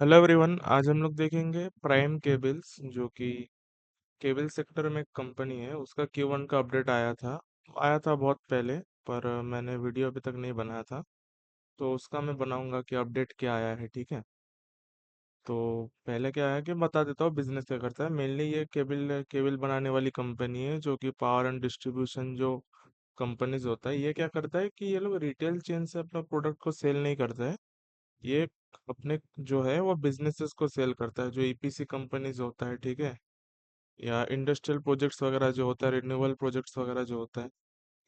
Hello everyone. आज हम लोग देखेंगे प्राइम केबल्स, जो कि केबल सेक्टर में एक कंपनी है। उसका Q1 का अपडेट आया था बहुत पहले। पर मैंने वीडियो अभी तक नहीं बनाया था, तो उसका मैं बनाऊंगा कि अपडेट क्या आया है। ठीक है, तो पहले क्या है कि बता देता हूँ बिजनेस क्या करता है। मेनली ये केबल केबल बनाने वाली कंपनी है, जो कि पावर एंड डिस्ट्रीब्यूशन जो कंपनीज होता है, ये क्या करता है कि ये लोग रिटेल चेन से अपना प्रोडक्ट को सेल नहीं करता है। ये अपने जो है वो बिजनेसेस को सेल करता है, जो ईपीसी कंपनीज होता है। ठीक है, या इंडस्ट्रियल प्रोजेक्ट्स वगैरह जो होता है, रिन्यूएबल प्रोजेक्ट्स वगैरह जो होता है,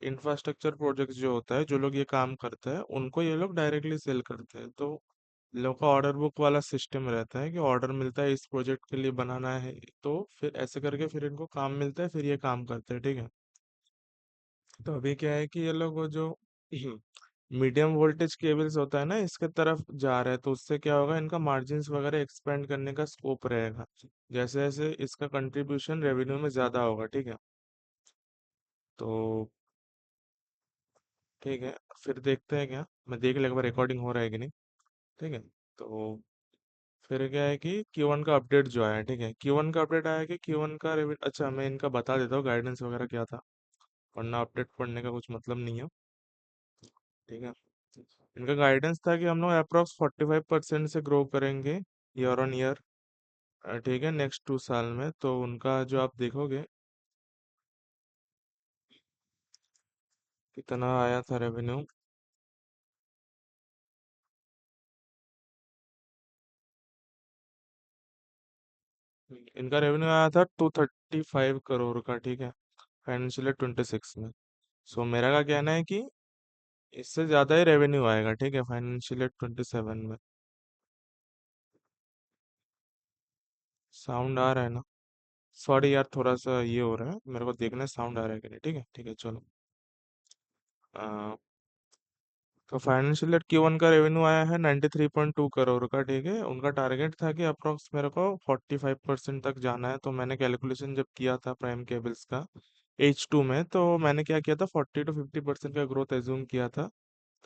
इंफ्रास्ट्रक्चर प्रोजेक्ट्स जो होता है, जो लोग ये काम करते हैं उनको ये लोग डायरेक्टली सेल करते हैं। तो लोग का ऑर्डर बुक वाला सिस्टम रहता है कि ऑर्डर मिलता है इस प्रोजेक्ट के लिए बनाना है, तो फिर ऐसे करके फिर इनको काम मिलता है, फिर ये काम करते हैं। ठीक है, तो अभी क्या है कि ये लोग वो जो मीडियम वोल्टेज केबल्स होता है ना, इसके तरफ जा रहे हैं। तो उससे क्या होगा, इनका मार्जिन्स वगैरह एक्सपेंड करने का स्कोप रहेगा, जैसे जैसे इसका कंट्रीब्यूशन रेवेन्यू में ज्यादा होगा। ठीक है, तो ठीक है, फिर देखते हैं। क्या मैं देख ले एक बार रिकॉर्डिंग हो रहा है कि नहीं। ठीक है, तो फिर क्या है कि Q1 का अपडेट जो आया है। ठीक है, Q1 का अपडेट आया कि Q1 का रेवेन्यू, अच्छा मैं इनका बता देता हूँ गाइडेंस वगैरह क्या था, वरना अपडेट पढ़ने का कुछ मतलब नहीं है। ठीक है, इनका गाइडेंस था कि हम लोग अप्रोक्स 45% से ग्रो करेंगे ईयर ऑन ईयर। ठीक है, नेक्स्ट 2 साल में। तो उनका जो आप देखोगे कितना आया था रेवेन्यू। इनका रेवेन्यू आया था 235 करोड़ का। ठीक है, फाइनेंशियल ईयर 26 में। सो मेरा का कहना है कि इससे ज्यादा ही रेवेन्यू आएगा। ठीक है, फाइनेंशियल ईयर 27 में। साउंड आ रहा है ना? सॉरी यार, थोड़ा सा ये हो रहा है, मेरे को देखना है साउंड आ रहा है कि नहीं। ठीक है, ठीक है, चलो। तो फाइनेंशियल ईयर Q1 का रेवेन्यू आया है 93.2 करोड़ का। ठीक है, उनका टारगेट था कि अप्रोक्स मेरे को 45% तक जाना है। तो मैंने कैलकुलेशन जब किया था प्राइम केबल्स का H2 में, तो मैंने क्या किया था, 40 to 50% का ग्रोथ एज्यूम किया था।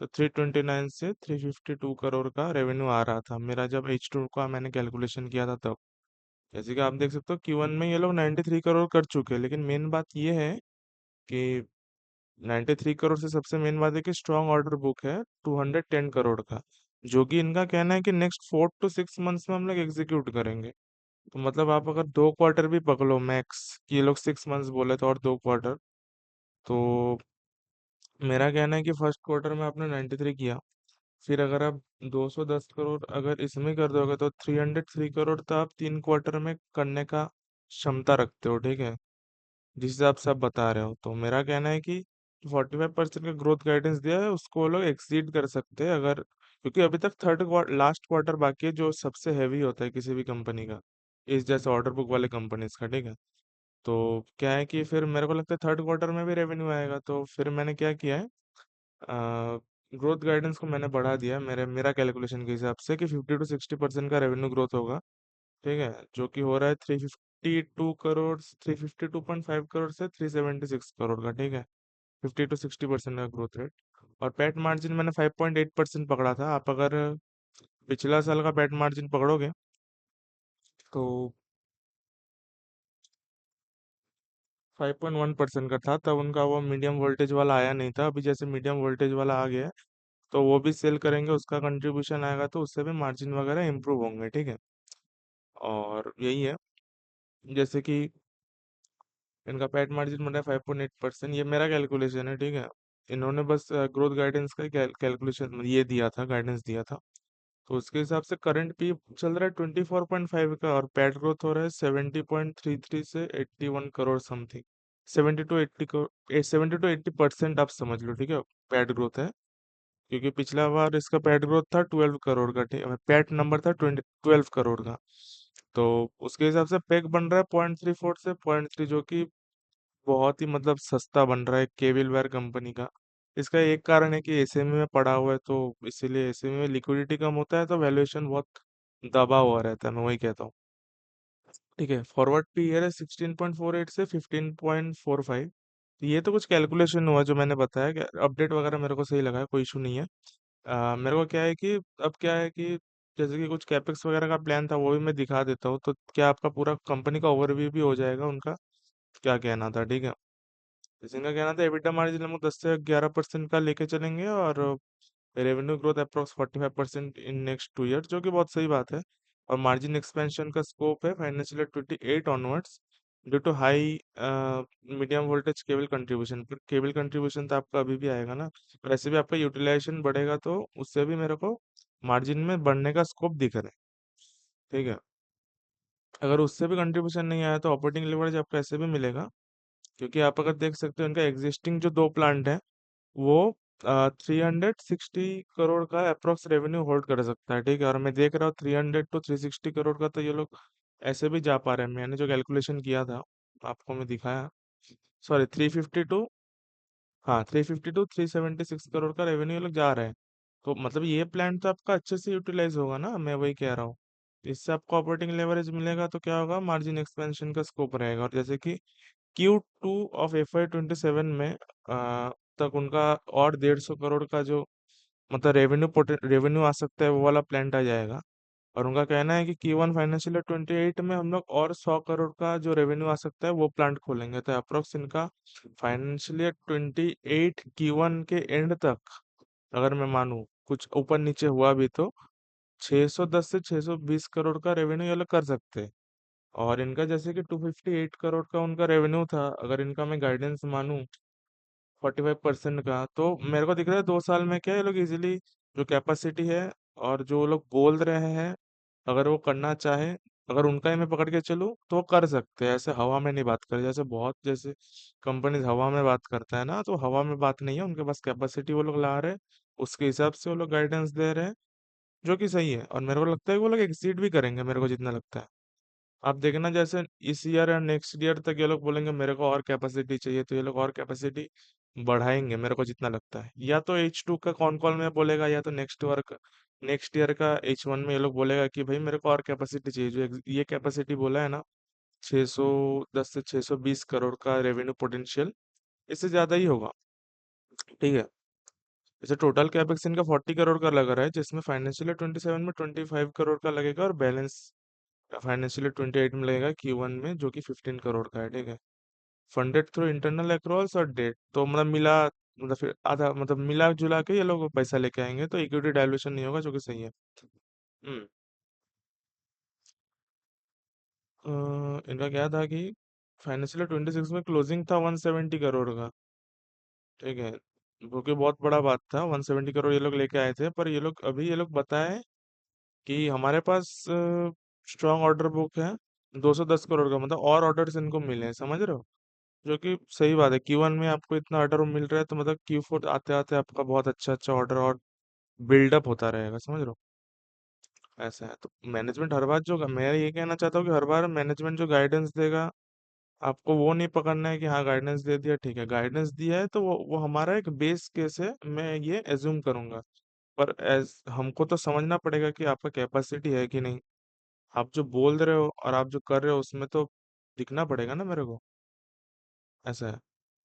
तो 329 से 352 करोड़ का रेवेन्यू आ रहा था मेरा, जब H2 का मैंने कैलकुलेशन किया था तब। जैसे कि आप देख सकते हो Q1 में ये लोग 93 करोड़ कर चुके हैं। लेकिन मेन बात ये है कि 93 करोड़ से सबसे मेन बात है कि स्ट्रॉन्ग ऑर्डर बुक है 210 करोड़ का, जो कि इनका कहना है कि नेक्स्ट 4 to 6 मंथ्स में हम लोग एग्जीक्यूट करेंगे। तो मतलब आप अगर 2 क्वार्टर भी पकड़ो मैक्स, कि ये लोग 6 मंथ्स बोले तो, और 2 क्वार्टर, तो मेरा कहना है कि फर्स्ट क्वार्टर में आपने 93 किया, फिर अगर आप 210 करोड़ अगर इसमें कर दोगे, तो 303 करोड़ तो आप 3 क्वार्टर में करने का क्षमता रखते हो। ठीक है, जिस हिसाब से आप बता रहे हो, तो मेरा कहना है कि 45% का ग्रोथ गाइडेंस दिया है उसको वो लोग एक्सीड कर सकते हैं, अगर, क्योंकि अभी तक लास्ट क्वार्टर बाकी है, जो सबसे हैवी होता है किसी भी कंपनी का, इस जैसे ऑर्डर बुक वाले कंपनीज का। ठीक है, तो क्या है कि फिर मेरे को लगता है थर्ड क्वार्टर में भी रेवेन्यू आएगा। तो फिर मैंने क्या किया है, ग्रोथ गाइडेंस को मैंने बढ़ा दिया है मेरा कैलकुलेशन के हिसाब से, कि 50 to 60% का रेवेन्यू ग्रोथ होगा। ठीक है, जो कि हो रहा है 352 करोड़, 352.5 करोड़ से 376 करोड़ का। ठीक है, 50 to 60% का ग्रोथ रेट। और पैट मार्जिन मैंने 5.8% पकड़ा था। आप अगर पिछला साल का पैट मार्जिन पकड़ोगे, तो 5.1% का था तब। उनका वो मीडियम वोल्टेज वाला आया नहीं था, अभी जैसे मीडियम वोल्टेज वाला आ गया है, तो वो भी सेल करेंगे, उसका कंट्रीब्यूशन आएगा, तो उससे भी मार्जिन वगैरह इंप्रूव होंगे। ठीक है, और यही है, जैसे कि इनका पैट मार्जिन बन रहा है 5.8%, ये मेरा कैलकुलेशन है। ठीक है, इन्होंने बस ग्रोथ गाइडेंस का कैलकुलेशन ये दिया था, गाइडेंस दिया था। तो उसके हिसाब से करंट पी चल रहा है 24.5 का, और पैट ग्रोथ हो रहा है 70.33 से 81 करोड़ समथिंग। 70 to 80 परसेंट आप समझ लो। ठीक है, पैट ग्रोथ है, क्योंकि पिछला बार इसका पैट ग्रोथ था 12 करोड़ का। ठीक है, पैट नंबर था 12 करोड़ का। तो उसके हिसाब से पैक बन रहा है 0.34 से 0.3, जो कि बहुत ही मतलब सस्ता बन रहा है केबल वेयर कंपनी का। इसका एक कारण है कि एसएमई में पड़ा हुआ है, तो इसीलिए एसएमई में लिक्विडिटी कम होता है, तो वैल्यूएशन बहुत दबा हुआ रहता है, मैं वही कहता हूँ। ठीक है, फॉरवर्ड पीईआर है 16.48 से 15.45। ये तो कुछ कैलकुलेशन हुआ जो मैंने बताया, कि अपडेट वगैरह मेरे को सही लगा है, कोई इशू नहीं है। मेरे को क्या है कि अब क्या है कि जैसे कि कुछ कैपेक्स वगैरह का प्लान था, वो भी मैं दिखा देता हूँ, तो क्या आपका पूरा कंपनी का ओवरव्यू भी हो जाएगा उनका क्या कहना था, ठीक है। जैसे इनका कहना था एबिटा मार्जिन हम लोग 10 से 11% का लेके चलेंगे, और revenue growth approx 45% in next 2 year, जो कि बहुत सही बात है। और मार्जिन एक्सपेंशन का स्कोप है financial 28 onwards, due to high medium voltage cable contribution. पर केबल कंट्रीब्यूशन तो आपका अभी भी आएगा ना, वैसे भी आपका यूटिलाइजेशन बढ़ेगा, तो उससे भी मेरे को मार्जिन में बढ़ने का स्कोप दिख रहा है, ठीक है। अगर उससे भी कंट्रीब्यूशन नहीं आया तो ऑपरेटिंग लेवरेज आपको ऐसे भी मिलेगा, क्योंकि आप अगर देख सकते हो इनका एग्जिस्टिंग जो 2 प्लांट है, वो 360 करोड़ का अप्रोक्स रेवेन्यू होल्ड कर सकता है, ठीक है। और मैं देख रहा हूँ 300 to 360 करोड़ का तो ये लोग ऐसे भी जा पा रहे हैं। मैंने जो कैलकुलेशन किया था आपको मैं दिखाया, सॉरी 350 टू, हाँ 350 to 376 करोड़ का रेवेन्यू ये लोग जा रहे हैं। तो मतलब ये प्लान तो आपका अच्छे से यूटिलाइज होगा ना, मैं वही कह रहा हूँ। इससे आपको ऑपरेटिंग लेवरेज मिलेगा, तो क्या होगा, मार्जिन एक्सपेंशन का स्कोप रहेगा। और जैसे कि Q2 ऑफ FY 27 में तक उनका और 150 करोड़ का जो मतलब रेवेन्यू आ सकता है, वो वाला प्लांट आ जाएगा। और उनका कहना है कि Q1 फाइनेंशियल ईयर 28 में हम लोग और 100 करोड़ का जो रेवेन्यू आ सकता है वो प्लांट खोलेंगे, तो अप्रोक्स इनका फाइनेंशियल ईयर 28 Q1 के एंड तक, अगर मैं मानूं कुछ ऊपर नीचे हुआ भी, तो 610 से 620 करोड़ का रेवेन्यू ये लोग कर सकते हैं। और इनका जैसे कि 258 करोड़ का उनका रेवेन्यू था, अगर इनका मैं गाइडेंस मानूं 45% का, तो मेरे को दिख रहा है 2 साल में क्या ये लोग इजीली जो कैपेसिटी है और जो लोग बोल रहे हैं, अगर वो करना चाहे, अगर उनका ही मैं पकड़ के चलूँ तो वो कर सकते हैं। ऐसे हवा में नहीं बात कर, जैसे बहुत जैसे कंपनीज हवा में बात करता है ना, तो हवा में बात नहीं है, उनके पास कैपेसिटी वो लोग ला रहे हैं, उसके हिसाब से वो लोग गाइडेंस दे रहे हैं, जो कि सही है। और मेरे को लगता है कि वो लोग एक्सीड भी करेंगे, मेरे को जितना लगता है। आप देखना जैसे इस ईयर या नेक्स्ट ईयर तक ये लोग बोलेंगे मेरे को और कैपेसिटी चाहिए, तो ये लोग और कैपेसिटी बढ़ाएंगे, मेरे को जितना लगता है। या तो H2 का कॉन कॉल में बोलेगा, या तो नेक्स्ट ईयर का H1 में ये लोग बोलेगा कि भाई मेरे को और कैपेसिटी चाहिए। जो ये कैपेसिटी बोला है ना, 610 से 620 करोड़ का रेवेन्यू पोटेंशियल, इससे ज्यादा ही होगा, ठीक है। जैसे टोटल कैपेक्स इनका 40 करोड़ का लग रहा है, जिसमें फाइनेंशियल 27 में 25 करोड़ का लगेगा, और बैलेंस फाइनेंशियल 28 में लगेगा Q1 में, जो कि 15 करोड़ का है, ठीक है। फंडेड थ्रू इंटरनल एक्रोल्स और डेट, तो मतलब मिला, मतलब फिर आधा मतलब मिला जुला के ये लोग पैसा लेके आएंगे, तो इक्विटी डायलूशन नहीं होगा, जो कि सही है। हम्म इनका क्या था कि फाइनेंशियल 26 में क्लोजिंग था 170 करोड़ का, ठीक है। वो कि बहुत बड़ा बात था, 170 करोड़ ये लोग लेके आए थे। पर ये लोग बताए कि हमारे पास स्ट्रॉन्ग ऑर्डर बुक है 210 करोड़ का, मतलब और ऑर्डर्स इनको मिले हैं, समझ रहे हो। जो कि सही बात है, Q1 में आपको इतना ऑर्डर मिल रहा है, तो मतलब Q4 आते आते आपका बहुत अच्छा अच्छा ऑर्डर और बिल्डअप होता रहेगा, समझ रहे हो। ऐसा है, तो मैनेजमेंट हर बार जो मैं ये कहना चाहता हूँ कि हर बार मैनेजमेंट जो गाइडेंस देगा, आपको वो नहीं पकड़ना है कि हाँ गाइडेंस दे दिया, ठीक है, गाइडेंस दिया है तो वो हमारा एक बेस केस है, मैं ये एज्यूम करूंगा। पर एज हमको तो समझना पड़ेगा कि आपका कैपेसिटी है कि नहीं। आप जो बोल रहे हो और आप जो कर रहे हो उसमें तो दिखना पड़ेगा ना मेरे को, ऐसा है।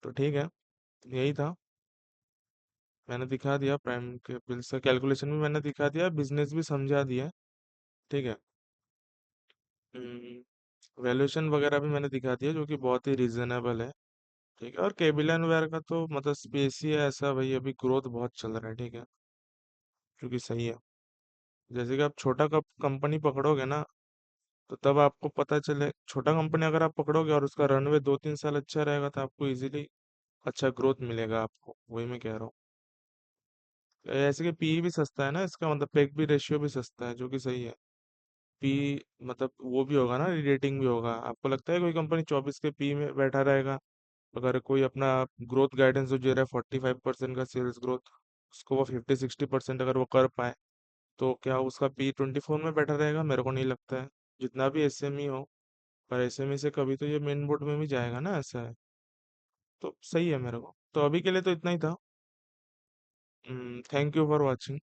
तो ठीक है, यही था, मैंने दिखा दिया प्राइम के बिल्स का कैलकुलेशन भी मैंने दिखा दिया, बिजनेस भी समझा दिया, ठीक है। वैल्यूएशन वगैरह भी मैंने दिखा दिया, जो कि बहुत ही रीजनेबल है, ठीक है। और केबिलन वेयर का तो मतलब स्पेस ही है ऐसा भाई, अभी ग्रोथ बहुत चल रहा है, ठीक है, जो कि सही है। जैसे कि आप छोटा कप कंपनी पकड़ोगे ना, तो तब आपको पता चले, छोटा कंपनी अगर आप पकड़ोगे और उसका रनवे 2-3 साल अच्छा रहेगा, तो आपको इजीली अच्छा ग्रोथ मिलेगा आपको, वही मैं कह रहा हूँ। ऐसे कि पी भी सस्ता है ना इसका, मतलब पेक भी रेशियो भी सस्ता है, जो कि सही है। पी मतलब वो भी होगा ना, रेटिंग भी होगा। आपको लगता है कोई कंपनी 24 के पी में बैठा रहेगा, अगर कोई अपना ग्रोथ गाइडेंस जो दे रहा है 45% का सेल्स ग्रोथ, उसको वो 50-60% अगर वो कर पाए, तो क्या उसका P24 में बैठा रहेगा? मेरे को नहीं लगता है। जितना भी एसएमई हो, पर एसएमई से कभी तो ये मेन बोर्ड में भी जाएगा ना, ऐसा है। तो सही है मेरे को, तो अभी के लिए तो इतना ही था। Thank you for watching.